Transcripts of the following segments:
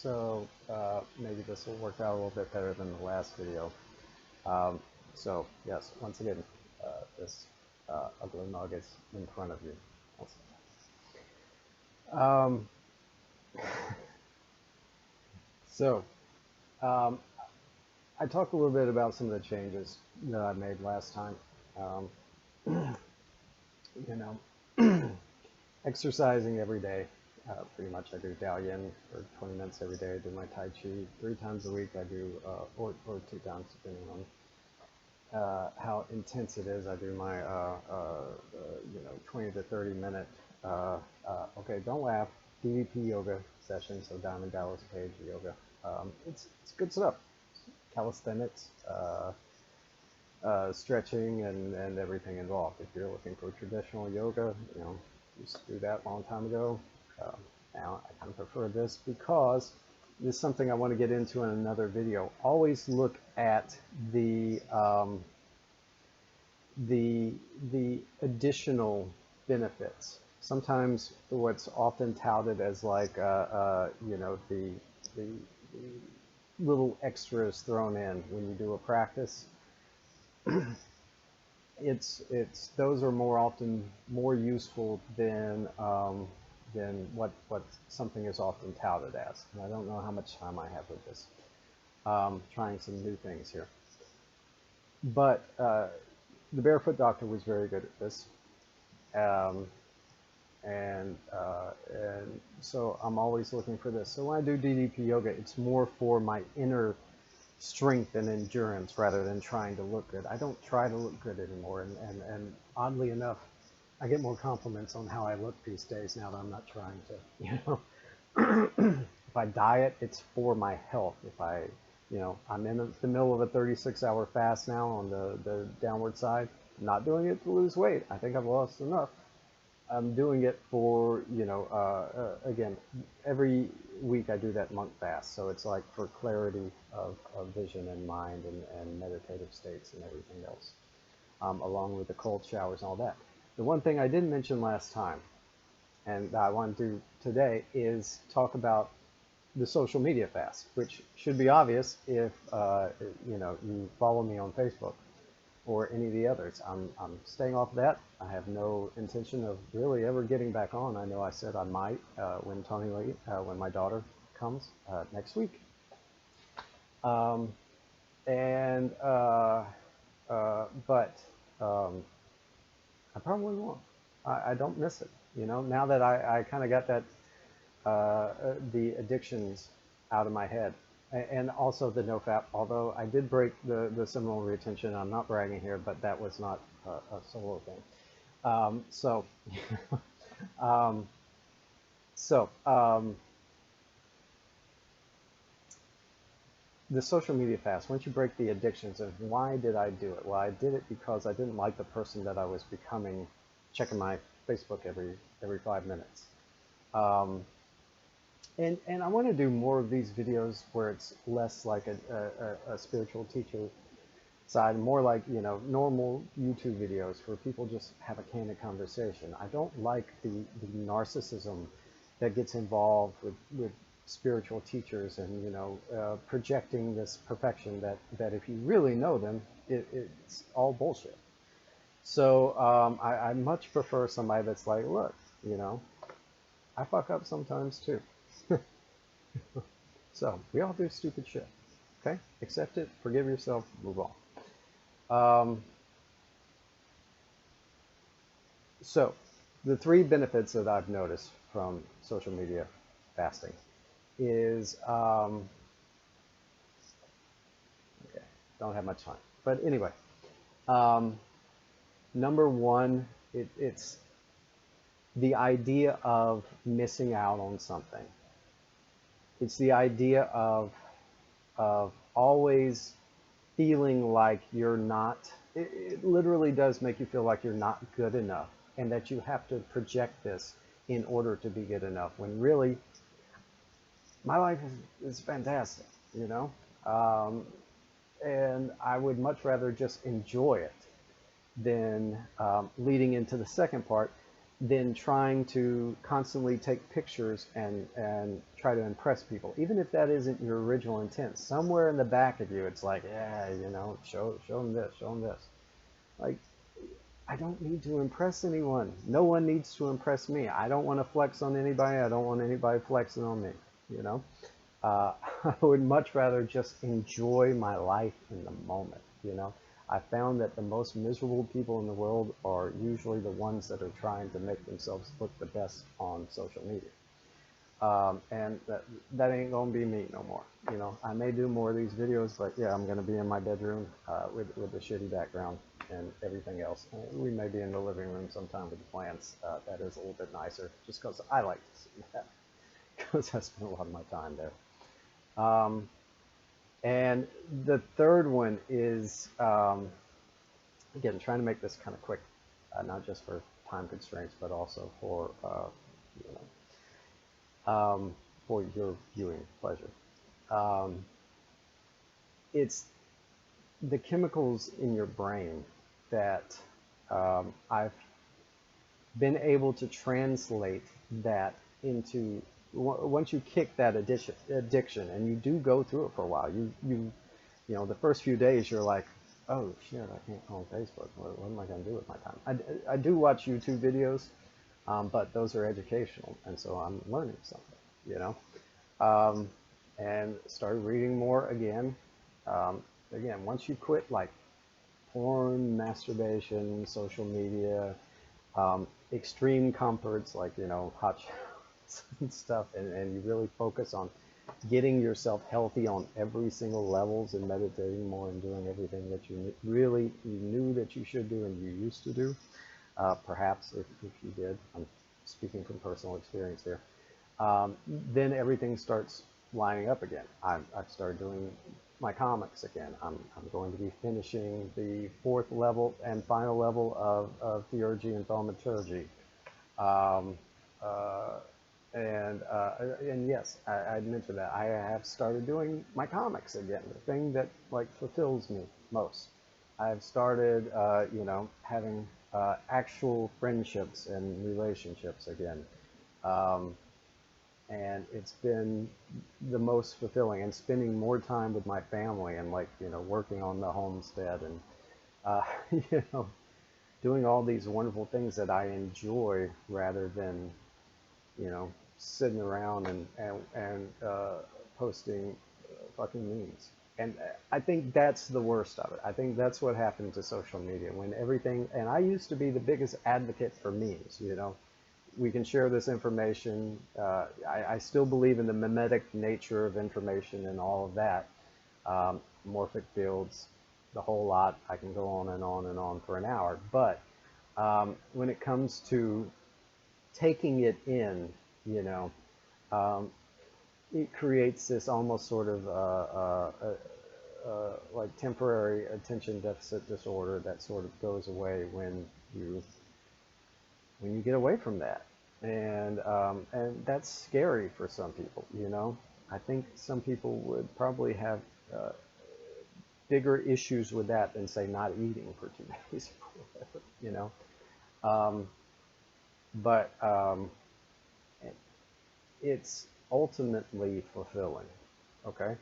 So maybe this will work out a little bit better than the last video. So yes, once again, this ugly mug is in front of you. Um, so um, I talked a little bit about some of the changes that I made last time. Um, you know, exercising every day. Pretty much I do Dalian for 20 minutes every day. I do my Tai Chi 3 times a week. I do, or 2 times depending on how intense it is. I do my, 20 to 30 minute, okay, don't laugh, DDP yoga session, so Diamond Dallas Page yoga. It's good stuff. Calisthenics, stretching and everything involved. If you're looking for traditional yoga, used to do that a long time ago. Now I kind of prefer this because this is something I want to get into in another video. Always look at the additional benefits. Sometimes what's often touted as like the little extras thrown in when you do a practice. Those are more often more useful than what something is often touted as. And I don't know how much time I have with this. Trying some new things here. But the Barefoot Doctor was very good at this. And so I'm always looking for this. So when I do DDP yoga, it's more for my inner strength and endurance rather than trying to look good. I don't try to look good anymore. And oddly enough, I get more compliments on how I look these days now that I'm not trying to, If I diet, it's for my health. If I'm in the middle of a 36-hour fast now on the downward side. I'm not doing it to lose weight. I think I've lost enough. I'm doing it for, again, every week I do that monk fast. So it's like for clarity of vision and mind and meditative states and everything else, along with the cold showers and all that. The one thing I didn't mention last time, and that I want to do today, is talk about the social media fast, which should be obvious if, you follow me on Facebook or any of the others. I'm staying off of that. I have no intention of really ever getting back on. I know I said I might when when my daughter comes next week. But I probably won't. I don't miss it. Now that I kind of got that the addictions out of my head. And also the no-fap, although I did break the seminal retention. I'm not bragging here, but that was not a solo thing. The social media fast, once you break the addictions, and why did I do it? Well, I did it because I didn't like the person that I was becoming, checking my Facebook every 5 minutes. And I want to do more of these videos where it's less like a spiritual teacher side, more like, normal YouTube videos where people just have a candid conversation. I don't like the narcissism that gets involved with spiritual teachers and, projecting this perfection that if you really know them, it's all bullshit. So I much prefer somebody that's like, look, I fuck up sometimes too. So we all do stupid shit. Okay? Accept it, forgive yourself, move on. So the 3 benefits that I've noticed from social media fasting is, okay, don't have much time. But anyway, number 1, it's the idea of missing out on something. It's the idea of always feeling like you're not, it literally does make you feel like you're not good enough and that you have to project this in order to be good enough, when really my life is fantastic, and I would much rather just enjoy it than leading into the second part, than trying to constantly take pictures and try to impress people, even if that isn't your original intent. Somewhere in the back of you, it's like, yeah, you know, show them this, show them this. Like, I don't need to impress anyone. No one needs to impress me. I don't want to flex on anybody. I don't want anybody flexing on me, you know? I would much rather just enjoy my life in the moment, you know? I found that the most miserable people in the world are usually the ones that are trying to make themselves look the best on social media. And that ain't gonna be me no more. You know, I may do more of these videos, but yeah, I'm gonna be in my bedroom with the shitty background and everything else. We may be in the living room sometime with the plants. That is a little bit nicer, just because I like to see that, because I spend a lot of my time there. Um, and the third one is, again, trying to make this kind of quick, not just for time constraints, but also you for your viewing pleasure. Um, it's the chemicals in your brain that I've been able to translate that into, once you kick that addiction, and you do go through it for a while, you know, the first few days you're like, oh shit, I can't go on Facebook. What am I going to do with my time? I do watch YouTube videos, but those are educational, and so I'm learning something, you know. Um, and started reading more again. Again, once you quit like porn, masturbation, social media, extreme comforts like, you know, hot showers and stuff, and you really focus on getting yourself healthy on every single levels, and meditating more and doing everything that you knew that you should do and you used to do. Perhaps if you did, I'm speaking from personal experience here. Then everything starts lining up again. I've started doing my comics again. I'm going to be finishing the fourth level and final level of theurgy and thaumaturgy. Um, uh, and yes, I mentioned that I have started doing my comics again, the thing that like fulfills me most. I've started, you know, having actual friendships and relationships again. Um, and it's been the most fulfilling, and spending more time with my family, and like, you know, working on the homestead, and you know, doing all these wonderful things that I enjoy, rather than, you know, sitting around and posting fucking memes. And I think that's the worst of it. I think that's what happened to social media, when everything, and I used to be the biggest advocate for memes, you know. We can share this information. I still believe in the mimetic nature of information and all of that. Morphic fields, the whole lot. I can go on and on and on for an hour. But when it comes to taking it in, you know, um, it creates this almost sort of like temporary attention deficit disorder that sort of goes away when you get away from that. And that's scary for some people, you know. I think some people would probably have uh, bigger issues with that than, say, not eating for 2 days or whatever, you know. Um, but it's ultimately fulfilling, okay?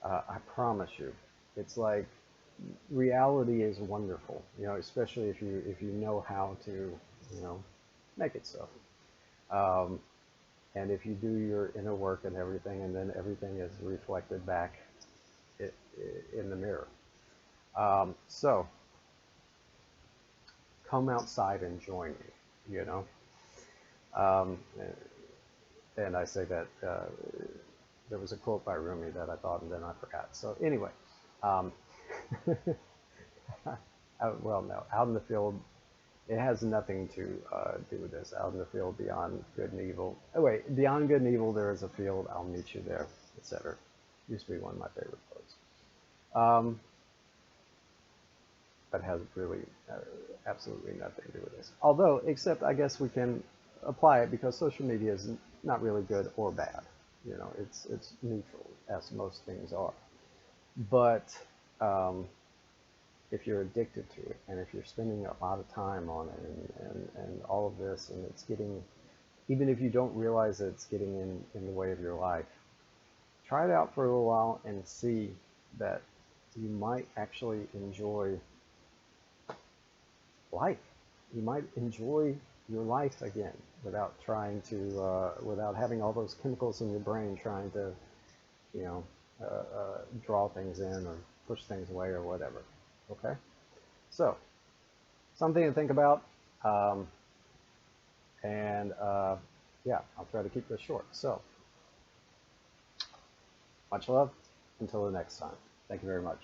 I promise you. It's like, reality is wonderful, you know, especially if you know how to, you know, make it so. Um, and if you do your inner work and everything, and then everything is reflected back in the mirror. So come outside and join me, you know. Um, and I say that there was a quote by Rumi that I thought, and then I forgot. So anyway, um, well, no, out in the field, it has nothing to do with this. Out in the field, beyond good and evil. Oh wait, beyond good and evil, there is a field. I'll meet you there, etc. Used to be one of my favorite quotes. But has really absolutely nothing to do with this. Although, except I guess we can apply it, because social media is not really good or bad. You know, it's neutral, as most things are. But if you're addicted to it, and if you're spending a lot of time on it, and all of this, and it's getting, even if you don't realize that it's getting in the way of your life, try it out for a little while and see that you might actually enjoy life. You might enjoy your life again without trying to, without having all those chemicals in your brain trying to, you know, draw things in or push things away or whatever. Okay? So, something to think about. And yeah, I'll try to keep this short. So, much love. Until the next time. Thank you very much.